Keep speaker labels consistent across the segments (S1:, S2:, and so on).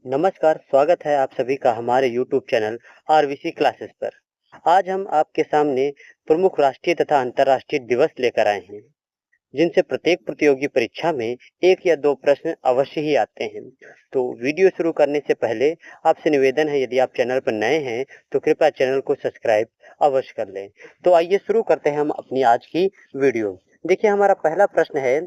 S1: नमस्कार, स्वागत है आप सभी का हमारे YouTube चैनल आरवीसी क्लासेस पर। आज हम आपके सामने प्रमुख राष्ट्रीय तथा अंतर्राष्ट्रीय दिवस लेकर आए हैं, जिनसे प्रत्येक प्रतियोगी परीक्षा में 1 या 2 प्रश्न अवश्य ही आते हैं। तो वीडियो शुरू करने से पहले आपसे निवेदन है, यदि आप चैनल पर नए हैं तो कृपया चैनल को सब्सक्राइब अवश्य कर लें। तो आइए शुरू करते हैं हम अपनी आज की वीडियो। देखिए, हमारा पहला प्रश्न है,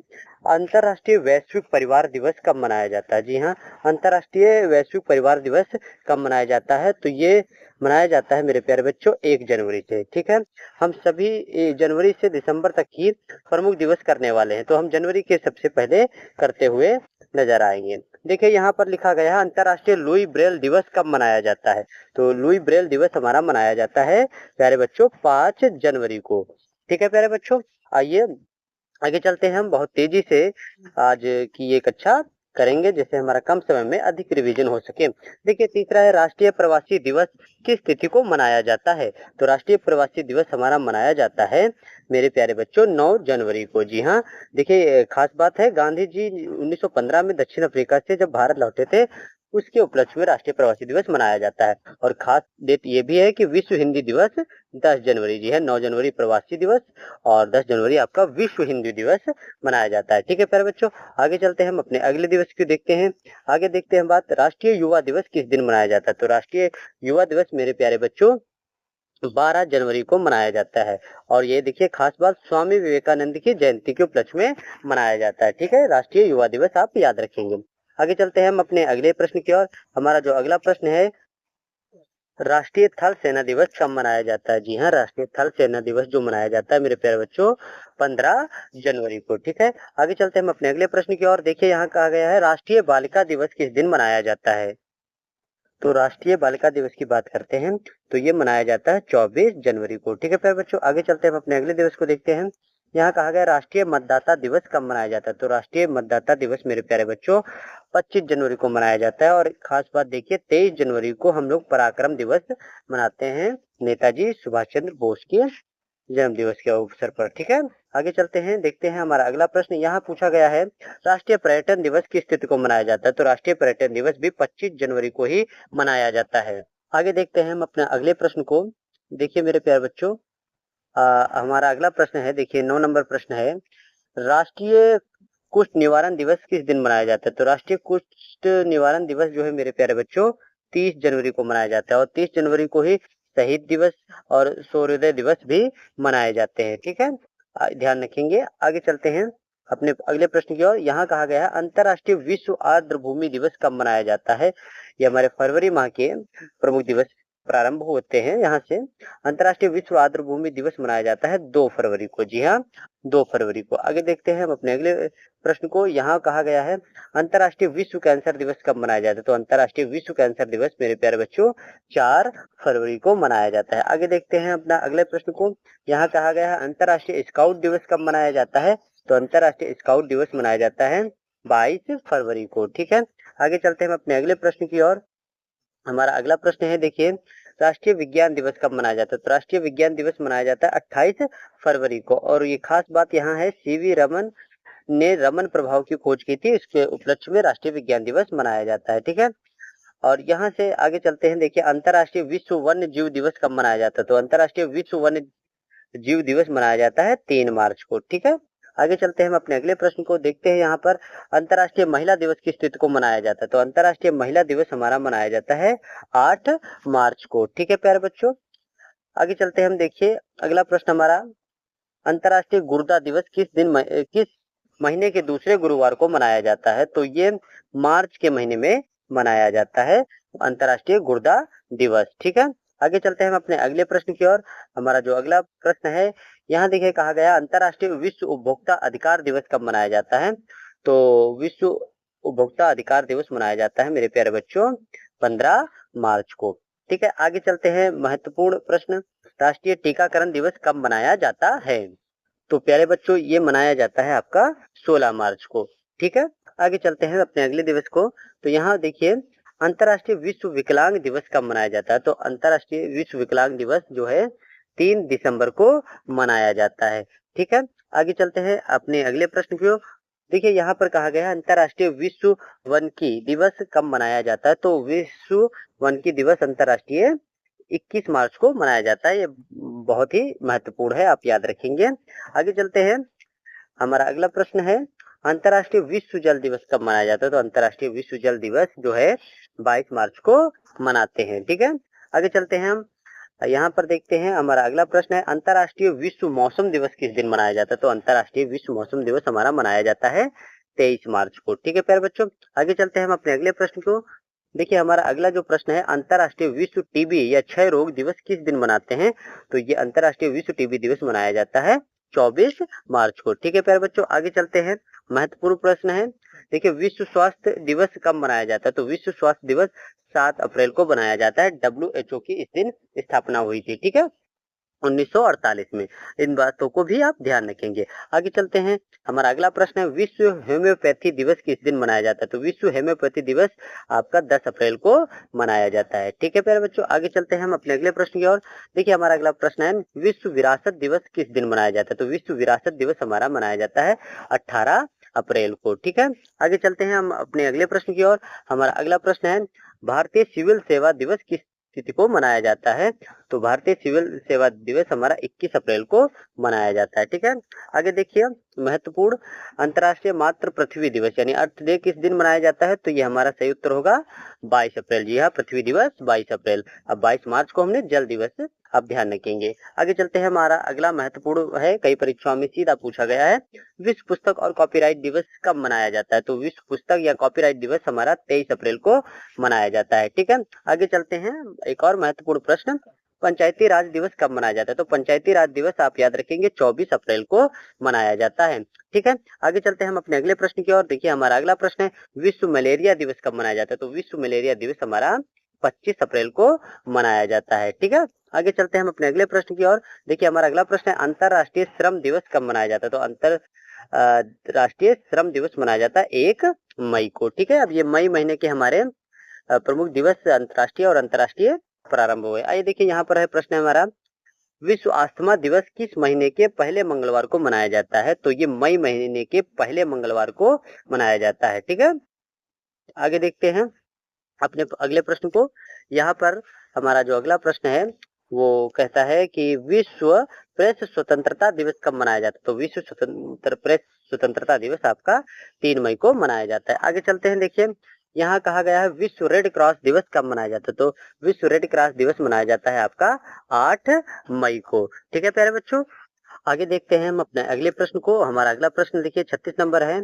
S1: अंतर्राष्ट्रीय वैश्विक परिवार दिवस कब मनाया जाता है? जी हाँ, अंतर्राष्ट्रीय वैश्विक परिवार दिवस कब मनाया जाता है? तो ये मनाया जाता है मेरे प्यारे बच्चों 1 जनवरी से। ठीक है, हम सभी जनवरी से दिसंबर तक की प्रमुख दिवस करने वाले हैं, तो हम जनवरी के सबसे पहले करते हुए नजर आएंगे। देखिए, यहाँ पर लिखा गया है अंतर्राष्ट्रीय लुई ब्रेल दिवस कब मनाया जाता है? तो लुई ब्रेल दिवस हमारा मनाया जाता है प्यारे बच्चों 5 जनवरी को। ठीक है प्यारे बच्चों, आइए आगे चलते हैं। हम बहुत तेजी से आज की ये कक्षा करेंगे, जिससे हमारा कम समय में अधिक रिवीजन हो सके। देखिए, तीसरा है राष्ट्रीय प्रवासी दिवस किस तिथि को मनाया जाता है? तो राष्ट्रीय प्रवासी दिवस हमारा मनाया जाता है मेरे प्यारे बच्चों 9 जनवरी को। जी हाँ, देखिए खास बात है, गांधी जी 1915 में दक्षिण अफ्रीका से जब भारत लौटे थे, उसके उपलक्ष्य में राष्ट्रीय प्रवासी दिवस मनाया जाता है। और खास डेट ये भी है कि विश्व हिंदी दिवस 10 जनवरी। जी है, 9 जनवरी प्रवासी दिवस और 10 जनवरी आपका विश्व हिंदी दिवस मनाया जाता है। ठीक है प्यारे बच्चों, आगे चलते हैं, हम अपने अगले दिवस को देखते हैं। आगे देखते हैं बात, राष्ट्रीय युवा दिवस किस दिन मनाया जाता है? तो राष्ट्रीय युवा दिवस मेरे प्यारे बच्चों 12 जनवरी को मनाया जाता है। और ये देखिए खास बात, स्वामी विवेकानंद की जयंती के उपलक्ष्य में मनाया जाता है। ठीक है, राष्ट्रीय युवा दिवस आप याद रखेंगे। आगे चलते हैं हम अपने अगले प्रश्न की ओर। हमारा जो अगला प्रश्न है, राष्ट्रीय थल सेना दिवस कब मनाया जाता है? जी हाँ, राष्ट्रीय थल सेना दिवस जो मनाया जाता है मेरे प्यारे बच्चों 15 जनवरी को। ठीक है, आगे चलते हैं हम अपने अगले प्रश्न की ओर। देखिए, यहाँ कहा गया है राष्ट्रीय बालिका दिवस किस दिन मनाया जाता है? तो राष्ट्रीय बालिका दिवस की बात करते हैं तो ये मनाया जाता है 24 जनवरी को। ठीक है प्यारे बच्चों, आगे चलते हैं हम अपने अगले दिवस को देखते हैं। यहाँ कहा गया राष्ट्रीय मतदाता दिवस कब मनाया जाता है? तो राष्ट्रीय मतदाता दिवस मेरे प्यारे बच्चों 25 जनवरी को मनाया जाता है। और खास बात देखिए, 23 जनवरी को हम लोग पराक्रम दिवस मनाते हैं, नेताजी सुभाष चंद्र बोस के जन्म दिवस के अवसर पर। ठीक है, आगे चलते हैं, देखते हैं हमारा अगला प्रश्न। यहाँ पूछा गया है राष्ट्रीय पर्यटन दिवस किस तिथि को मनाया जाता है? तो राष्ट्रीय पर्यटन दिवस भी 25 जनवरी को ही मनाया जाता है। आगे देखते हैं हम अपने अगले प्रश्न को। देखिए मेरे प्यारे बच्चों, हमारा अगला प्रश्न है, देखिए 9 नंबर प्रश्न है, राष्ट्रीय कुष्ठ निवारण दिवस किस दिन मनाया जाता है? तो राष्ट्रीय कुष्ठ निवारण दिवस जो है मेरे प्यारे बच्चों 30 जनवरी को मनाया जाता है। और 30 जनवरी को ही शहीद दिवस और सूर्योदय दिवस भी मनाए जाते हैं। ठीक है, ध्यान रखेंगे। आगे चलते हैं अपने अगले प्रश्न की ओर। यहाँ कहा गया है अंतर्राष्ट्रीय विश्व आर्द्र भूमि दिवस कब मनाया जाता है? ये हमारे फरवरी माह के प्रमुख दिवस प्रारंभ होते हैं यहाँ से। अंतर्राष्ट्रीय विश्व आर्द्र भूमि दिवस मनाया जाता है 2 फरवरी को। जी हाँ, 2 फरवरी को। आगे देखते हैं हम अपने अगले प्रश्न को। यहाँ कहा गया है अंतर्राष्ट्रीय विश्व कैंसर दिवस कब मनाया जाता है? तो अंतर्राष्ट्रीय विश्व कैंसर दिवस मेरे प्यारे बच्चों 4 फरवरी को मनाया जाता है। आगे देखते हैं अपना अगले प्रश्न को। यहाँ कहा गया है अंतर्राष्ट्रीय स्काउट दिवस कब मनाया जाता है? तो अंतर्राष्ट्रीय स्काउट दिवस मनाया जाता है 22 फरवरी को। ठीक है, आगे चलते हैं हम अपने अगले प्रश्न की ओर। हमारा अगला प्रश्न है, देखिए राष्ट्रीय विज्ञान दिवस कब मनाया जाता है? तो राष्ट्रीय विज्ञान दिवस मनाया जाता है 28 फरवरी को। और ये खास बात यहाँ है, सीवी रमन ने रमन प्रभाव की खोज की थी, इसके उपलक्ष्य में राष्ट्रीय विज्ञान दिवस मनाया जाता है। ठीक है, और यहाँ से आगे चलते हैं। देखिए, अंतर्राष्ट्रीय विश्व वन्य जीव दिवस कब मनाया जाता है? तो अंतर्राष्ट्रीय विश्व वन्य जीव दिवस मनाया जाता है 3 मार्च को। ठीक है, आगे चलते हैं हम अपने अगले प्रश्न को देखते हैं। यहाँ पर अंतर्राष्ट्रीय महिला दिवस किस तिथि को मनाया जाता है? तो अंतर्राष्ट्रीय महिला दिवस हमारा मनाया जाता है 8 मार्च को। ठीक है प्यारे बच्चों, आगे चलते हैं हम। देखिए अगला प्रश्न हमारा, अंतर्राष्ट्रीय गुर्दा दिवस किस महीने के दूसरे गुरुवार को मनाया जाता है? तो ये मार्च के महीने में मनाया जाता है अंतर्राष्ट्रीय गुर्दा दिवस। ठीक है, आगे चलते हैं हम अपने अगले प्रश्न की ओर। हमारा जो अगला प्रश्न है, यहाँ देखिए कहा गया अंतर्राष्ट्रीय विश्व उपभोक्ता अधिकार दिवस कब मनाया जाता है? तो विश्व उपभोक्ता अधिकार दिवस मनाया जाता है मेरे प्यारे बच्चों 15 मार्च को। ठीक है, आगे चलते हैं, महत्वपूर्ण प्रश्न, राष्ट्रीय टीकाकरण दिवस कब मनाया जाता है? तो प्यारे बच्चों ये मनाया जाता है आपका 16 मार्च को। ठीक है, आगे चलते हैं अपने अगले दिवस को। तो यहाँ देखिए अंतर्राष्ट्रीय विश्व विकलांग दिवस कब मनाया जाता है? तो अंतर्राष्ट्रीय विश्व विकलांग दिवस जो है 3 दिसंबर को मनाया जाता है। ठीक है, आगे चलते हैं अपने अगले प्रश्न की ओर। देखिए यहाँ पर कहा गया है अंतर्राष्ट्रीय विश्व वनकी दिवस कब मनाया जाता है, तो विश्व वनकी दिवस अंतर्राष्ट्रीय 21 मार्च को मनाया जाता है। ये बहुत ही महत्वपूर्ण है, आप याद रखेंगे। आगे चलते हैं, हमारा अगला प्रश्न है अंतर्राष्ट्रीय विश्व जल दिवस कब मनाया जाता है, तो अंतर्राष्ट्रीय विश्व जल दिवस जो है 22 मार्च को मनाते हैं। ठीक है, आगे चलते हैं हम, यहाँ पर देखते हैं हमारा अगला प्रश्न है अंतर्राष्ट्रीय विश्व मौसम दिवस किस दिन मनाया जाता है, तो अंतर्राष्ट्रीय विश्व मौसम दिवस हमारा मनाया जाता है 23 मार्च को। ठीक है प्यारे बच्चों, आगे चलते हैं हम अपने अगले प्रश्न को। देखिए हमारा अगला जो प्रश्न है अंतर्राष्ट्रीय विश्व टीबी या क्षय रोग दिवस किस दिन मनाते हैं, तो ये अंतर्राष्ट्रीय विश्व टीबी दिवस मनाया जाता है 24 मार्च को। ठीक है प्यारे बच्चों, आगे चलते हैं, महत्वपूर्ण प्रश्न है। देखिए विश्व स्वास्थ्य दिवस कब मनाया जाता है, तो विश्व स्वास्थ्य दिवस 7 अप्रैल को मनाया जाता है। WHO की इस दिन स्थापना हुई थी। ठीक है, 1948 में। इन बातों को भी आप ध्यान रखेंगे। आगे चलते हैं, हमारा अगला प्रश्न है विश्व होम्योपैथी दिवस किस दिन मनाया जाता है, तो विश्व होम्योपैथी दिवस आपका 10 अप्रैल को मनाया जाता है। ठीक है प्यारे बच्चों, आगे चलते हैं हम अपने अगले प्रश्न की ओर। देखिए हमारा अगला प्रश्न है विश्व विरासत दिवस किस दिन मनाया जाता है, तो विश्व विरासत दिवस हमारा मनाया जाता है 18 अप्रैल को। ठीक है, आगे चलते हैं हम अपने अगले प्रश्न की ओर। हमारा अगला प्रश्न है भारतीय सिविल सेवा दिवस किस तिथि को मनाया जाता है, तो भारतीय सिविल सेवा दिवस हमारा 21 अप्रैल को मनाया जाता है। ठीक है, आगे देखिए महत्वपूर्ण अंतर्राष्ट्रीय मातृ पृथ्वी दिवस यानी अर्थ डे किस दिन मनाया जाता है, तो ये हमारा सही उत्तर होगा 22 अप्रैल। जी हाँ, पृथ्वी दिवस 22 अप्रैल। अब 22 मार्च को हमने जल दिवस आप ध्यान रखेंगे। आगे चलते हैं, हमारा अगला महत्वपूर्ण है, कई परीक्षाओं में सीधा पूछा गया है, विश्व पुस्तक और कॉपीराइट दिवस कब मनाया जाता है, तो विश्व पुस्तक या कॉपीराइट दिवस हमारा 23 अप्रैल को मनाया जाता है। ठीक है, आगे चलते हैं, एक और महत्वपूर्ण प्रश्न, पंचायती राज दिवस कब मनाया जाता है, तो पंचायती राज दिवस आप याद रखेंगे 24 अप्रैल को मनाया जाता है। ठीक है, आगे चलते हैं हम अपने अगले प्रश्न की ओर। देखिए हमारा अगला प्रश्न है विश्व मलेरिया दिवस कब मनाया जाता है, तो विश्व मलेरिया दिवस हमारा 25 अप्रैल को मनाया जाता है। ठीक है, आगे चलते हैं हम अपने अगले प्रश्न की ओर। देखिए हमारा अगला प्रश्न है अंतरराष्ट्रीय श्रम दिवस कब मनाया जाता है, तो राष्ट्रीय श्रम दिवस मनाया जाता है 1 मई को। ठीक है, अब ये मई महीने के हमारे प्रमुख दिवस अंतर्राष्ट्रीय और अंतर्राष्ट्रीय प्रारंभ हुए। आइए देखिए यहाँ पर है प्रश्न हमारा विश्व अस्थमा दिवस किस महीने के पहले मंगलवार को मनाया जाता है, तो ये मई महीने के पहले मंगलवार को मनाया जाता है। ठीक है, आगे देखते हैं अपने अगले प्रश्न को। यहाँ पर हमारा जो अगला प्रश्न है वो कहता है कि विश्व प्रेस स्वतंत्रता दिवस कब मनाया जाता है, तो विश्व प्रेस स्वतंत्रता दिवस आपका 3 मई को मनाया जाता है। आगे चलते हैं, देखिए यहाँ कहा गया है विश्व रेड क्रॉस दिवस कब मनाया जाता है, तो विश्व रेड क्रॉस दिवस मनाया जाता है आपका 8 मई को। ठीक है प्यारे बच्चों, आगे देखते हैं हम अपने अगले प्रश्न को। हमारा अगला प्रश्न देखिए 36 नंबर है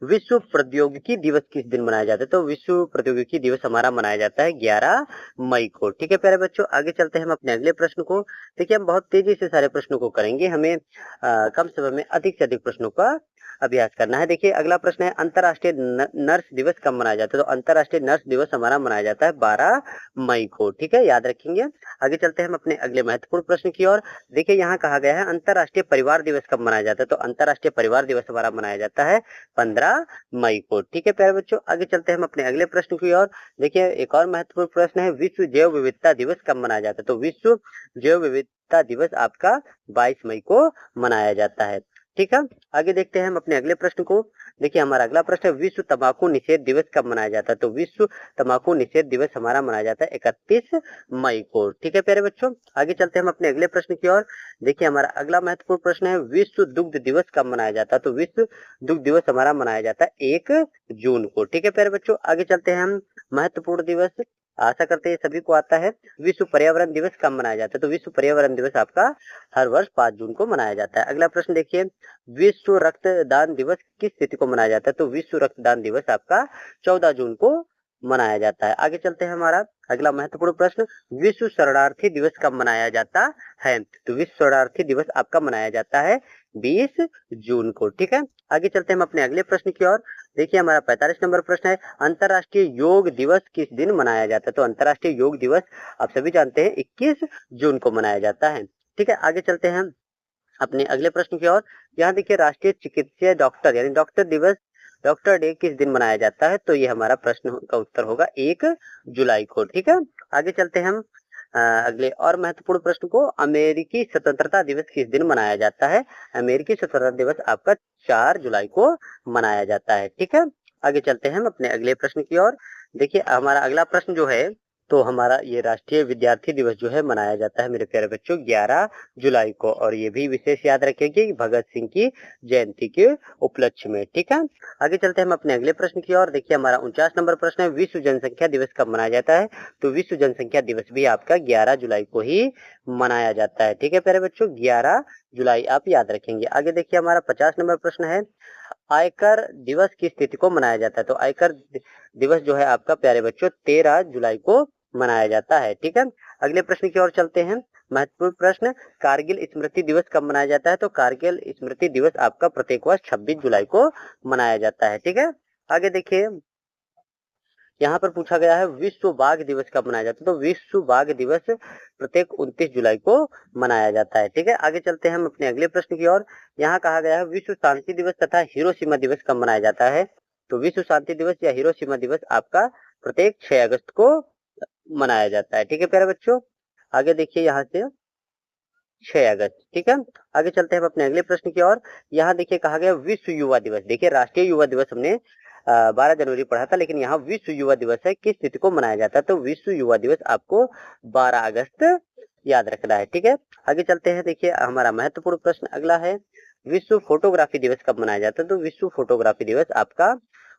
S1: विश्व प्रौद्योगिकी दिवस किस दिन मनाया जाता है, तो विश्व प्रौद्योगिकी दिवस हमारा मनाया जाता है 11 मई को। ठीक है प्यारे बच्चों, आगे चलते हैं हम अपने अगले प्रश्न को। देखिए हम बहुत तेजी से सारे प्रश्नों को करेंगे, हमें कम समय में अधिक से अधिक प्रश्नों का अभ्यास करना है। देखिए अगला प्रश्न है अंतर्राष्ट्रीय नर्स दिवस कब मनाया जाता है, तो अंतर्राष्ट्रीय नर्स दिवस हमारा मनाया जाता है 12 मई को। ठीक है, याद रखेंगे। आगे चलते हैं हम अपने अगले महत्वपूर्ण प्रश्न की ओर। देखिए यहाँ कहा गया है अंतर्राष्ट्रीय परिवार दिवस कब मनाया जाता है, तो अंतर्राष्ट्रीय परिवार दिवस हमारा मनाया जाता है 15 मई को। ठीक है प्यारे बच्चों, आगे चलते हैं हम अपने अगले प्रश्न की ओर। देखिए एक और महत्वपूर्ण प्रश्न है विश्व जैव विविधता दिवस कब मनाया जाता है, तो विश्व जैव विविधता दिवस आपका 22 मई को मनाया जाता है। ठीक है, आगे देखते हैं हम अपने अगले प्रश्न को। देखिए हमारा अगला प्रश्न है विश्व तंबाकू निषेध दिवस कब मनाया जाता है, तो विश्व तंबाकू निषेध दिवस हमारा मनाया जाता है 31 मई को। ठीक है प्यारे बच्चों, आगे चलते हैं हम अपने अगले प्रश्न की ओर। देखिए हमारा अगला महत्वपूर्ण प्रश्न है विश्व दुग्ध दिवस कब मनाया जाता है, तो विश्व दुग्ध दिवस हमारा मनाया जाता है 1 जून को। ठीक है प्यारे बच्चों, आगे चलते हैं हम महत्वपूर्ण दिवस, आशा करते हैं सभी को आता है। विश्व पर्यावरण दिवस कब मनाया जाता है, तो विश्व पर्यावरण दिवस आपका हर वर्ष 5 जून को मनाया जाता है। अगला प्रश्न देखिए विश्व रक्तदान दिवस किस तिथि को मनाया जाता है, तो विश्व रक्तदान दिवस आपका 14 जून को मनाया जाता है। आगे चलते हैं, हमारा अगला महत्वपूर्ण प्रश्न विश्व शरणार्थी दिवस कब मनाया जाता है, तो विश्व शरणार्थी दिवस आपका मनाया जाता है 20 जून को। ठीक है, आगे चलते हैं हम अपने अगले प्रश्न की ओर। देखिए हमारा 45 नंबर प्रश्न है अंतर्राष्ट्रीय योग दिवस किस दिन मनाया जाता है, तो अंतर्राष्ट्रीय योग दिवस आप सभी जानते हैं 21 जून को मनाया जाता है। ठीक है, आगे चलते हैं अपने अगले प्रश्न की ओर। यहाँ देखिए राष्ट्रीय चिकित्सीय डॉक्टर यानी डॉक्टर दिवस, डॉक्टर डे किस दिन मनाया जाता है, तो ये हमारा प्रश्न का उत्तर होगा 1 जुलाई को। ठीक है, आगे चलते हैं हम अगले और महत्वपूर्ण प्रश्न को, अमेरिकी स्वतंत्रता दिवस किस दिन मनाया जाता है? अमेरिकी स्वतंत्रता दिवस आपका 4 जुलाई को मनाया जाता है। ठीक है, आगे चलते हैं हम अपने अगले प्रश्न की ओर। देखिए हमारा अगला प्रश्न जो है, तो हमारा ये राष्ट्रीय विद्यार्थी दिवस जो है मनाया जाता है मेरे प्यारे बच्चों 11 जुलाई को, और ये भी विशेष याद रखिए भगत सिंह की जयंती के उपलक्ष्य में। ठीक है, आगे चलते हैं हम अपने अगले प्रश्न की ओर। देखिए हमारा 49 नंबर प्रश्न है, विश्व जनसंख्या दिवस कब मनाया जाता है? तो विश्व जनसंख्या दिवस भी आपका 11 जुलाई को ही मनाया जाता है। ठीक है प्यारे बच्चों, 11 जुलाई आप याद रखेंगे। आगे देखिए हमारा 50 नंबर प्रश्न है, आयकर दिवस किस तिथि को मनाया जाता है? तो आयकर दिवस जो है आपका प्यारे बच्चों 13 जुलाई को मनाया जाता है। ठीक है, अगले प्रश्न की ओर चलते हैं। महत्वपूर्ण प्रश्न, कारगिल स्मृति दिवस कब मनाया जाता है? तो कारगिल स्मृति दिवस आपका प्रत्येक वर्ष 26 जुलाई को मनाया जाता है। ठीक है, आगे देखिए यहाँ पर पूछा गया है विश्व बाघ दिवस कब मनाया जाता है? तो विश्व बाघ दिवस प्रत्येक 29 जुलाई को मनाया जाता है। ठीक है, आगे चलते हैं हम अपने अगले प्रश्न की ओर। यहाँ कहा गया है विश्व शांति दिवस तथा हिरोशिमा दिवस कब मनाया जाता है? तो विश्व शांति दिवस या हिरोशिमा दिवस आपका प्रत्येक 6 अगस्त को मनाया जाता है। ठीक है प्यारे बच्चों, आगे देखिए यहाँ से 6 अगस्त। ठीक है, आगे चलते हैं हम अपने अगले प्रश्न की ओर। यहाँ देखिए कहा गया विश्व युवा दिवस। देखिए राष्ट्रीय युवा दिवस हमने 12 जनवरी पढ़ा था, लेकिन यहाँ विश्व युवा दिवस है, किस तिथि को मनाया जाता है? तो विश्व युवा दिवस आपको 12 अगस्त याद रखना है। ठीक है, आगे चलते हैं। देखिए हमारा महत्वपूर्ण प्रश्न अगला है, विश्व फोटोग्राफी दिवस कब मनाया जाता है? तो विश्व फोटोग्राफी दिवस आपका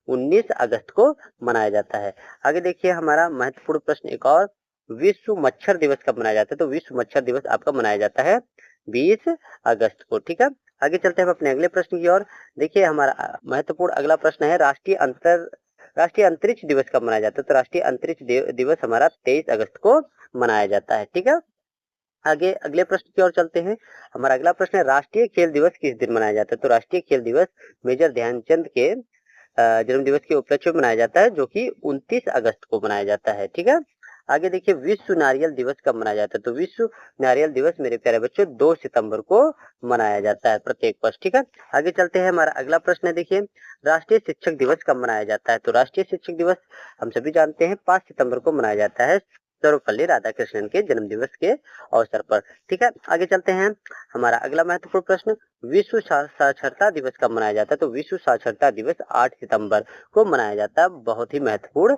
S1: 19 अगस्त को मनाया जाता है। आगे देखिए हमारा महत्वपूर्ण प्रश्न एक और, विश्व मच्छर दिवस कब मनाया जाता है? तो विश्व मच्छर दिवस आपका मनाया जाता है 20 अगस्त को। ठीक है, आगे चलते हैं अपने अगले प्रश्न की ओर। देखिए हमारा महत्वपूर्ण अगला प्रश्न है, राष्ट्रीय अंतरिक्ष दिवस कब मनाया जाता है? तो राष्ट्रीय अंतरिक्ष दिवस हमारा 23 अगस्त को मनाया जाता है। ठीक है, आगे अगले प्रश्न की ओर चलते हैं। हमारा अगला प्रश्न है, राष्ट्रीय खेल दिवस किस दिन मनाया जाता है? तो राष्ट्रीय खेल दिवस मेजर ध्यानचंद के जन्म दिवस के उपलक्ष्य में मनाया जाता है, जो कि 29 अगस्त को मनाया जाता है। ठीक है, आगे देखिए विश्व नारियल दिवस कब मनाया जाता है? तो विश्व नारियल दिवस मेरे प्यारे बच्चों 2 सितंबर को मनाया जाता है प्रत्येक वर्ष। ठीक है, आगे चलते हैं। हमारा अगला प्रश्न है, देखिए राष्ट्रीय शिक्षक दिवस कब मनाया जाता है? तो राष्ट्रीय शिक्षक दिवस हम सभी जानते हैं 5 सितंबर को मनाया जाता है, सर्वपल्ली राधाकृष्णन के जन्म दिवस के अवसर पर। ठीक है, आगे चलते हैं। हमारा अगला महत्वपूर्ण प्रश्न, विश्व साक्षरता दिवस कब मनाया जाता है? तो विश्व साक्षरता दिवस 8 सितंबर को मनाया जाता है। बहुत ही महत्वपूर्ण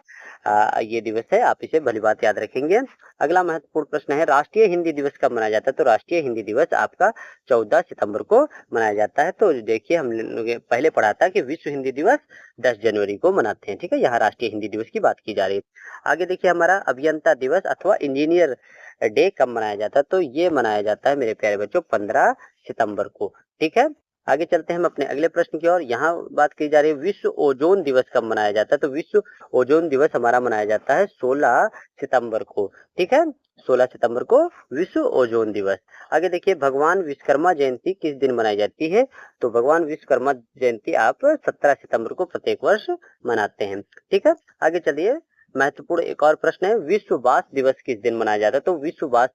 S1: ये दिवस है, आप इसे भली बात याद रखेंगे। अगला महत्वपूर्ण प्रश्न है, राष्ट्रीय हिंदी दिवस कब मनाया जाता है? तो राष्ट्रीय हिंदी दिवस आपका 14 सितंबर को मनाया जाता है। तो देखिए हम लोग पहले पढ़ा था कि विश्व हिंदी दिवस 10 जनवरी को मनाते हैं। ठीक है, यहाँ राष्ट्रीय हिंदी दिवस की बात की जा रही है। आगे देखिए हमारा अभियंता दिवस अथवा इंजीनियर डे कब मनाया जाता है? तो ये मनाया जाता है मेरे प्यारे बच्चों 15 सितंबर को। ठीक है, आगे चलते हैं हम अपने अगले प्रश्न की ओर। यहाँ बात की जा रही है विश्व ओजोन दिवस कब मनाया जाता है? तो विश्व ओजोन दिवस हमारा मनाया जाता है 16 सितंबर को। ठीक है, 16 सितंबर को विश्व ओजोन दिवस। आगे देखिए भगवान विश्वकर्मा जयंती किस दिन मनाई जाती है? तो भगवान विश्वकर्मा जयंती आप 17 सितंबर को प्रत्येक वर्ष मनाते हैं। ठीक है, आगे चलिए महत्वपूर्ण एक और प्रश्न है, विश्व बांस दिवस किस दिन मनाया जाता है? तो विश्व बांस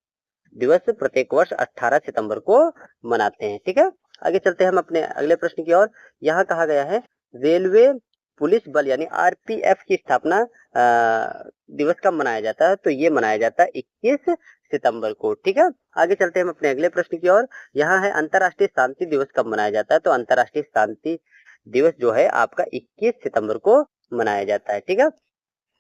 S1: दिवस प्रत्येक वर्ष 18 सितंबर को मनाते हैं। ठीक है, आगे चलते हैं हम अपने अगले प्रश्न की ओर। यहाँ कहा गया है रेलवे पुलिस बल यानी आरपीएफ की स्थापना दिवस कब मनाया जाता है? तो ये मनाया जाता है 21 सितंबर को। ठीक है, आगे चलते हैं हम अपने अगले प्रश्न की ओर। यहाँ है अंतर्राष्ट्रीय शांति दिवस कब मनाया जाता है? तो अंतर्राष्ट्रीय शांति दिवस जो है आपका 21 सितंबर को मनाया जाता है। ठीक है,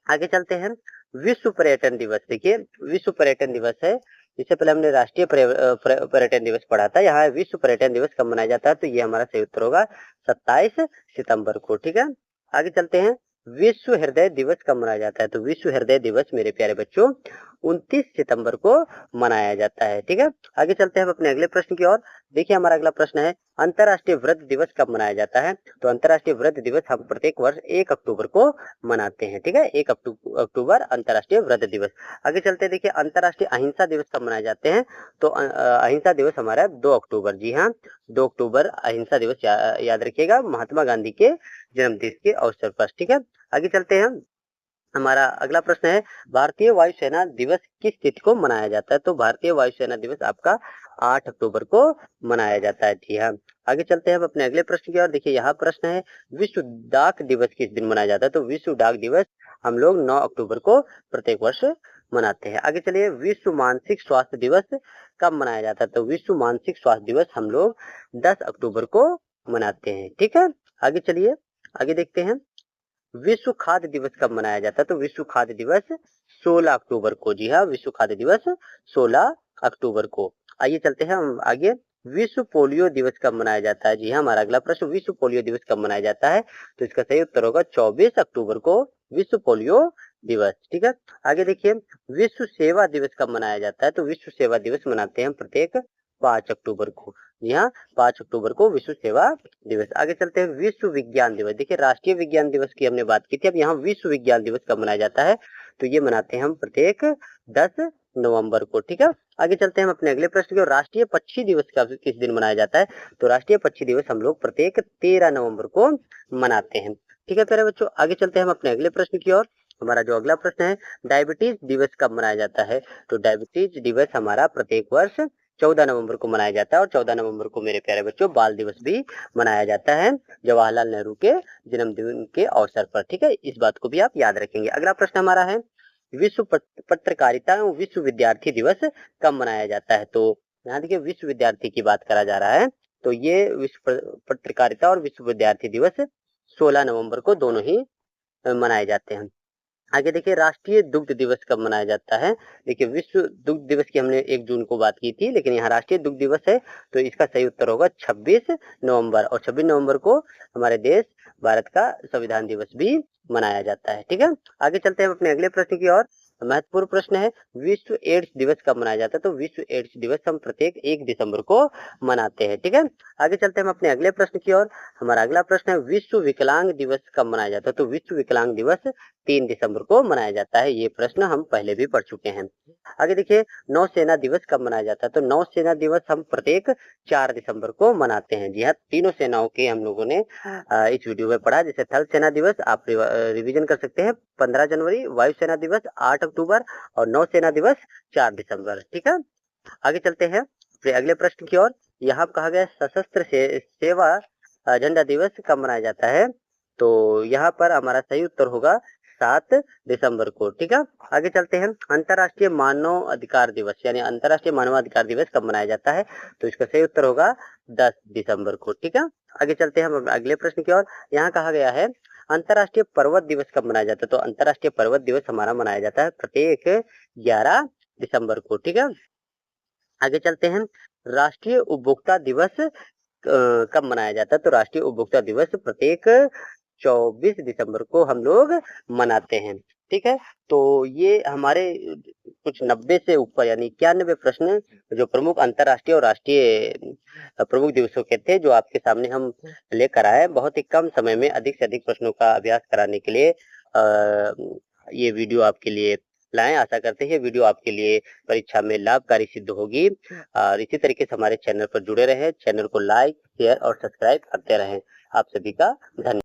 S1: आगे चलते हैं। विश्व पर्यटन दिवस, देखिए विश्व पर्यटन दिवस है, इससे पहले हमने राष्ट्रीय पर्यटन दिवस पढ़ा था। यहाँ विश्व पर्यटन दिवस कब मनाया जाता है? तो ये हमारा सही उत्तर होगा 27 सितंबर को। ठीक है, आगे चलते हैं। विश्व हृदय दिवस कब मनाया जाता है? तो विश्व हृदय दिवस मेरे प्यारे बच्चों 29 सितंबर को मनाया जाता है। ठीक है, आगे चलते हैं हम अपने अगले प्रश्न की ओर। देखिए हमारा अगला प्रश्न है अंतर्राष्ट्रीय वृद्ध दिवस कब मनाया जाता है? तो अंतर्राष्ट्रीय वृद्ध दिवस हम प्रत्येक वर्ष 1 अक्टूबर को मनाते हैं। ठीक है, 1 अक्टूबर अंतर्राष्ट्रीय वृद्ध दिवस। आगे चलते हैं। देखिए अंतर्राष्ट्रीय अहिंसा दिवस कब मनाए जाते हैं? तो अहिंसा दिवस हमारा 2 अक्टूबर, जी हाँ 2 अक्टूबर अहिंसा दिवस याद रखिएगा, महात्मा गांधी के जन्म दिवस के अवसर पर। ठीक है, आगे चलते हैं। हमारा अगला प्रश्न है भारतीय वायुसेना दिवस किस तिथि को मनाया जाता है? तो भारतीय वायुसेना दिवस आपका 8 अक्टूबर को मनाया जाता है। जी हाँ, आगे चलते हैं हम अपने अगले प्रश्न की ओर। देखिए यहाँ प्रश्न है विश्व डाक दिवस किस दिन मनाया जाता है? तो विश्व डाक दिवस हम लोग 9 अक्टूबर को प्रत्येक वर्ष मनाते हैं। आगे चलिए, विश्व मानसिक स्वास्थ्य दिवस कब मनाया जाता है? तो विश्व मानसिक स्वास्थ्य दिवस हम लोग 10 अक्टूबर को मनाते हैं। ठीक है, आगे चलिए, आगे देखते हैं, विश्व खाद्य दिवस कब मनाया जाता है? तो विश्व खाद्य दिवस 16 अक्टूबर को। जी हाँ, विश्व खाद्य दिवस 16 अक्टूबर को। आइए चलते हैं हम आगे, विश्व पोलियो दिवस कब मनाया जाता है? जी हाँ, हमारा अगला प्रश्न, विश्व पोलियो दिवस कब मनाया जाता है? तो इसका सही उत्तर होगा 24 अक्टूबर को विश्व पोलियो दिवस। ठीक है, आगे देखिए, विश्व सेवा दिवस कब मनाया जाता है? तो विश्व सेवा दिवस मनाते हैं प्रत्येक 5 अक्टूबर को। जी हाँ, 5 अक्टूबर को विश्व सेवा दिवस। आगे चलते हैं, विश्व विज्ञान दिवस। देखिए, राष्ट्रीय विज्ञान दिवस की हमने बात की थी, अब यहाँ विश्व विज्ञान दिवस कब मनाया जाता है? तो ये मनाते हैं हम प्रत्येक 10 नवंबर को। ठीक है, आगे चलते हैं हम अपने अगले प्रश्न की ओर, राष्ट्रीय पक्षी दिवस कब किस दिन मनाया जाता है? तो राष्ट्रीय पक्षी दिवस हम लोग प्रत्येक 13 नवंबर को मनाते हैं। ठीक है प्यारे बच्चों, आगे चलते हैं हम अपने अगले प्रश्न की ओर। हमारा जो अगला प्रश्न है, डायबिटीज दिवस कब मनाया जाता है? तो डायबिटीज दिवस हमारा प्रत्येक वर्ष 14 नवंबर को मनाया जाता है, और 14 नवंबर को मेरे प्यारे बच्चों बाल दिवस भी मनाया जाता है, जवाहरलाल नेहरू के जन्मदिन के अवसर पर। ठीक है, इस बात को भी आप याद रखेंगे। अगला प्रश्न हमारा है, विश्व पत्रकारिता एवं विश्व विद्यार्थी दिवस कब मनाया जाता है? तो यहाँ देखिए, विश्व विद्यार्थी की बात करा जा रहा है, तो ये विश्व पत्रकारिता और विश्व विद्यार्थी दिवस 16 नवंबर को दोनों ही मनाए जाते हैं। आगे देखिए, राष्ट्रीय दुग्ध दिवस कब मनाया जाता है? देखिए, विश्व दुग्ध दिवस की हमने 1 जून को बात की थी, लेकिन यहाँ राष्ट्रीय दुग्ध दिवस है, तो इसका सही उत्तर होगा 26 नवंबर, और 26 नवंबर को हमारे देश भारत का संविधान दिवस भी मनाया जाता है। ठीक है, आगे चलते हैं अपने अगले प्रश्न की ओर। महत्वपूर्ण प्रश्न है, विश्व एड्स दिवस कब मनाया जाता है? तो विश्व एड्स दिवस हम प्रत्येक 1 दिसंबर को मनाते हैं। ठीक है, आगे चलते हैं हम अपने अगले प्रश्न की ओर। हमारा अगला प्रश्न है, विश्व विकलांग दिवस कब मनाया जाता है? तो विश्व विकलांग दिवस 3 दिसंबर को मनाया जाता है। ये प्रश्न हम पहले भी पढ़ चुके हैं। आगे देखिए, नौसेना दिवस कब मनाया जाता है? तो नौसेना दिवस हम प्रत्येक 4 दिसंबर को मनाते हैं। जी हाँ, तीनों सेनाओं के हम लोगों ने इस वीडियो में पढ़ा। जैसे थल सेना दिवस आप रिवीजन कर सकते हैं 15 जनवरी, वायुसेना दिवस 8 अक्टूबर, और नौसेना दिवस 4 दिसंबर। ठीक है, आगे चलते हैं फिर अगले प्रश्न की ओर। यहाँ कहा गया सशस्त्र सेवा झंडा दिवस कब मनाया जाता है? तो यहाँ पर हमारा सही उत्तर होगा 7 दिसंबर को। ठीक है, आगे चलते हैं, अंतर्राष्ट्रीय मानव अधिकार दिवस यानी अंतर्राष्ट्रीय मानवाधिकार दिवस कब मनाया जाता है? तो इसका सही उत्तर होगा 10 दिसंबर को। ठीक है, आगे चलते हैं हम अगले प्रश्न की ओर। यहाँ कहा गया है, अंतर्राष्ट्रीय पर्वत दिवस कब मनाया जाता है? तो अंतर्राष्ट्रीय पर्वत दिवस हमारा मनाया जाता है प्रत्येक 11 दिसंबर को। ठीक है, आगे चलते हैं, राष्ट्रीय उपभोक्ता दिवस कब मनाया जाता है? तो राष्ट्रीय उपभोक्ता दिवस प्रत्येक 24 दिसंबर को हम लोग मनाते हैं। ठीक है, तो ये हमारे कुछ 90 से ऊपर यानी 91 प्रश्न जो प्रमुख अंतर्राष्ट्रीय और राष्ट्रीय प्रमुख दिवसों के थे, जो आपके सामने हम लेकर आए। बहुत ही कम समय में अधिक से अधिक प्रश्नों का अभ्यास कराने के लिए ये वीडियो आपके लिए लाएं। आशा करते हैं वीडियो आपके लिए परीक्षा में लाभकारी सिद्ध होगी, और इसी तरीके से हमारे चैनल पर जुड़े रहें। चैनल को लाइक, शेयर और सब्सक्राइब करते रहें। आप सभी का धन्यवाद।